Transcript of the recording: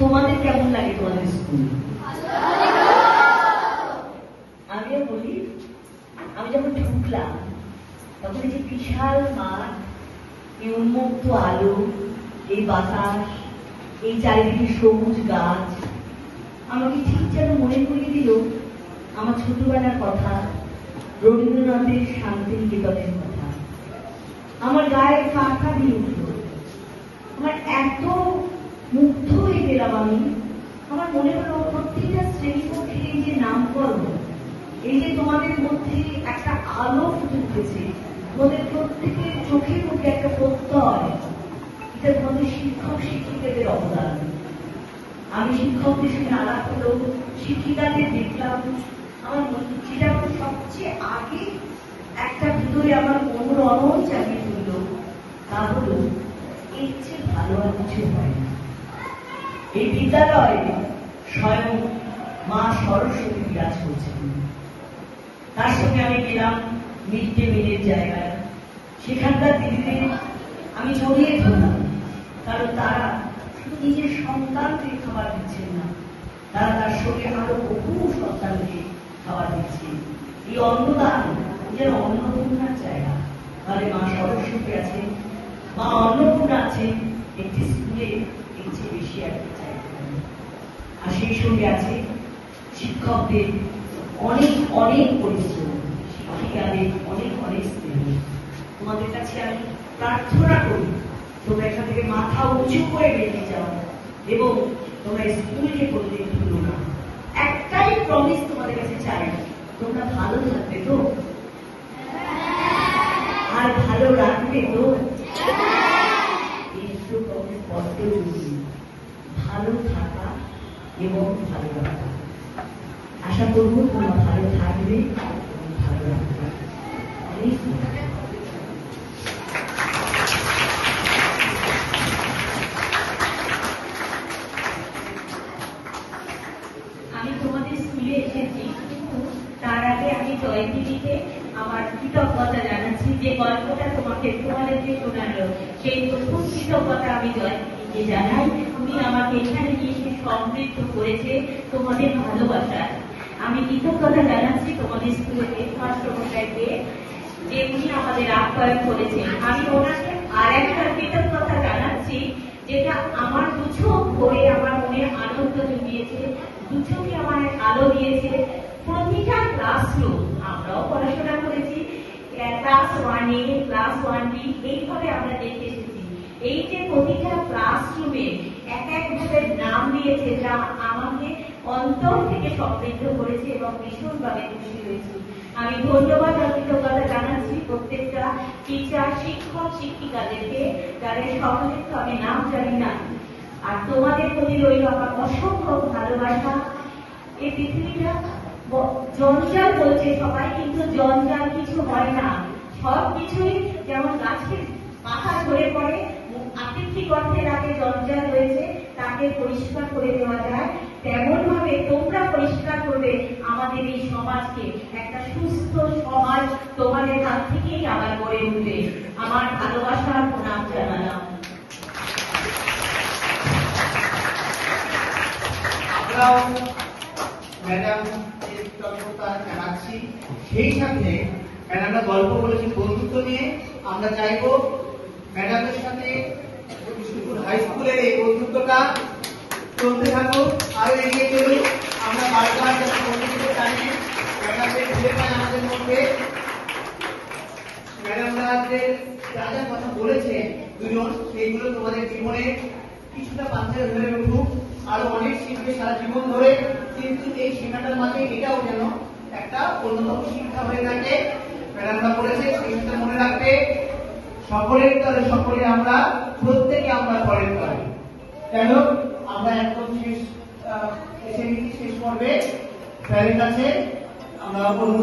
তোমাদের কেমন লাগে তোমাদের স্কুল? আমিও বলি, আমি যখন ঢুকলাম তখন এই যে বিশাল মাঠ, এই উন্মুক্ত আলো, এই বাতাস, এই চারিদিকে সবুজ গাছ আমাকে ঠিক যেন মনে করিয়ে দিল আমার ছোটবেলার কথা, রবীন্দ্রনাথের শান্তিনিকেতনের কথা। আমার গায়ে কাঁটা দিয়ে উঠল, আমার এত মুগ্ধ হয়ে গেলাম আমি। আমার মনে হলো প্রত্যেকটা শ্রেণীকক্ষে এই যে নামকরণ, এই যে তোমাদের মধ্যে একটা আলো ফুটে উঠেছে, তোমাদের প্রত্যেকের চোখে মুখে একটা প্রত্যয়, এটা তোমাদের শিক্ষক শিক্ষিকাদের অবদান। আমি শিক্ষকদের সঙ্গে আলাপ হলো, শিক্ষিকাদের দেখলাম, আমার যেটা সবচেয়ে আগে একটা ভিতরে আমার মনোরণন চালিয়ে তুলল, তা হলো এর চেয়ে ভালো আর কিছু হয় না। এই বিদ্যালয়ে স্বয়ং মা সরস্বতী বিরাজ করছেন। তার সঙ্গে আমি গেলাম মিড ডে মিলের জায়গায়, সেখানকার দিদিদের আমি জড়িয়ে ধরলাম, কারণ তারা শুধু নিজের সন্তানকে খাবার দিচ্ছেন না, তারা তার সঙ্গে আরো বহু সন্তানকে খাবার দিচ্ছে। এই অন্নদান যেন অন্নপূর্ণার জায়গা। তাহলে মা সরস্বতী আছেন, মা অন্নপূর্ণা আছেন একটি স্কুলে, এর চেয়ে বেশি একটা জায়গা। আর সেই সঙ্গে আছে শিক্ষকদের অনেক অনেক পরিশ্রম, শিক্ষিকাদের অনেক অনেক স্নেহ। তোমাদের কাছে আমি প্রার্থনা করি তোমরা এখান থেকে মাথা উঁচু করে বেরিয়ে যাও এবং তোমরা স্কুলকে কোনোদিন ভুলো না। একটাই প্রমিস তোমাদের কাছে চাই, তোমরা ভালো থাকবে তো, আর ভালো রাখবে তো। এই দুটো প্রমিস বড্ড জরুরি, ভালো থাকা এবং ভালো রাখা। আশা করবো তোমরা ভালো থাকবে এবং ভালো রাখবে। আমি তোমাদের স্কুলে এসেছি, কিন্তু তার আগে আমি জয়দিদিকে আমার কৃতজ্ঞতা জানাচ্ছি যে গল্পটা তোমাদেরকে শোনালো, সেই প্রথম কৃতজ্ঞতা আমি জয়দিদিকে জানাই। উনি আমাকে এখানে নিয়ে এসে সমৃদ্ধ করেছে তোমাদের ভালোবাসায়। আমি কৃতজ্ঞতা জানাচ্ছি তোমাদের স্কুলের হেডমাস্টার মশাইকে যে উনি আমাদের আপ্যায়ন করেছেন। আমি ওনাকে আর একটা কৃতজ্ঞতা জানাচ্ছি যেটা আমার দু চোখ ভরে আমার মনে আনন্দ জুগিয়েছে, দু চোখে আমার আলো দিয়েছে। প্রতিটা ক্লাসরুম, আমরাও পড়াশোনা করেছি ক্লাস 1A, ক্লাস 1B, এইভাবে আমরা দেখে এসেছি। এই যে প্রতিটা ক্লাসরুমে এক একভাবে নাম দিয়েছে, যা আমাকে অন্তর থেকে সমৃদ্ধ করেছে এবং ভীষণভাবে খুশি হয়েছি। আমি ধন্যবাদ আর কৃতজ্ঞতা জানাচ্ছি প্রত্যেকটা টিচার, শিক্ষক, শিক্ষিকাদেরকে, যাদের সকলের তো আমি নাম জানি না। আর তোমাদের প্রতি রইল আমার অসম্ভব ভালোবাসা। এই পৃথিবীটা জঞ্জাল বলছে সবাই, কিন্তু জঞ্জাল কিছু হয় না। সবকিছুই যেমন গাছের পাতা ঝরে পড়ে, আপেক্ষিক অর্থের আগে জঞ্জাল রয়েছে, তাকে পরিষ্কার করে দেওয়া যায়। তেমন ভাবে তোমরা পরিষ্কার করবে আমাদের এই সমাজকে। একটা সুস্থ সমাজ তোমাদের হাত থেকেই আবার গড়ে উঠবে। আমার ভালোবাসার প্রণাম জানালাম। আমরাও ম্যাডাম কৃতজ্ঞতা জানাচ্ছি। সেই সাথে ম্যাডামরা গল্প বলেছি বন্ধুত্ব নিয়ে। আমরা চাইবো ম্যাডামের সাথে কৃষ্ণপুর হাই স্কুলের এই বন্ধুত্বটা চলতে থাকুক, আরো এগিয়ে চলুক। আমরা বারবার যাতে বন্ধুত্ব জানি, ম্যাডামদের খুঁজে পাই আমাদের মধ্যে। ম্যাডামরা যা যা কথা বলেছে দুজন, সেইগুলো তোমাদের জীবনে কিছুটা পাথরে ধরে উঠুক, আরো অনেক শিখবে সারা জীবন ধরে। কিন্তু এই শেখাটার মাঝে এটাও যেন একটা অন্যতম শিক্ষা হয়ে থাকে। ম্যাডামরা বলেছে সেই সাথে মনে রাখবে সকলের তরে সকলে আমরা, প্রত্যেকে আমরা পরের তরে। কেন আমরা একদম শেষ পর্বে স্যারের কাছে আমরা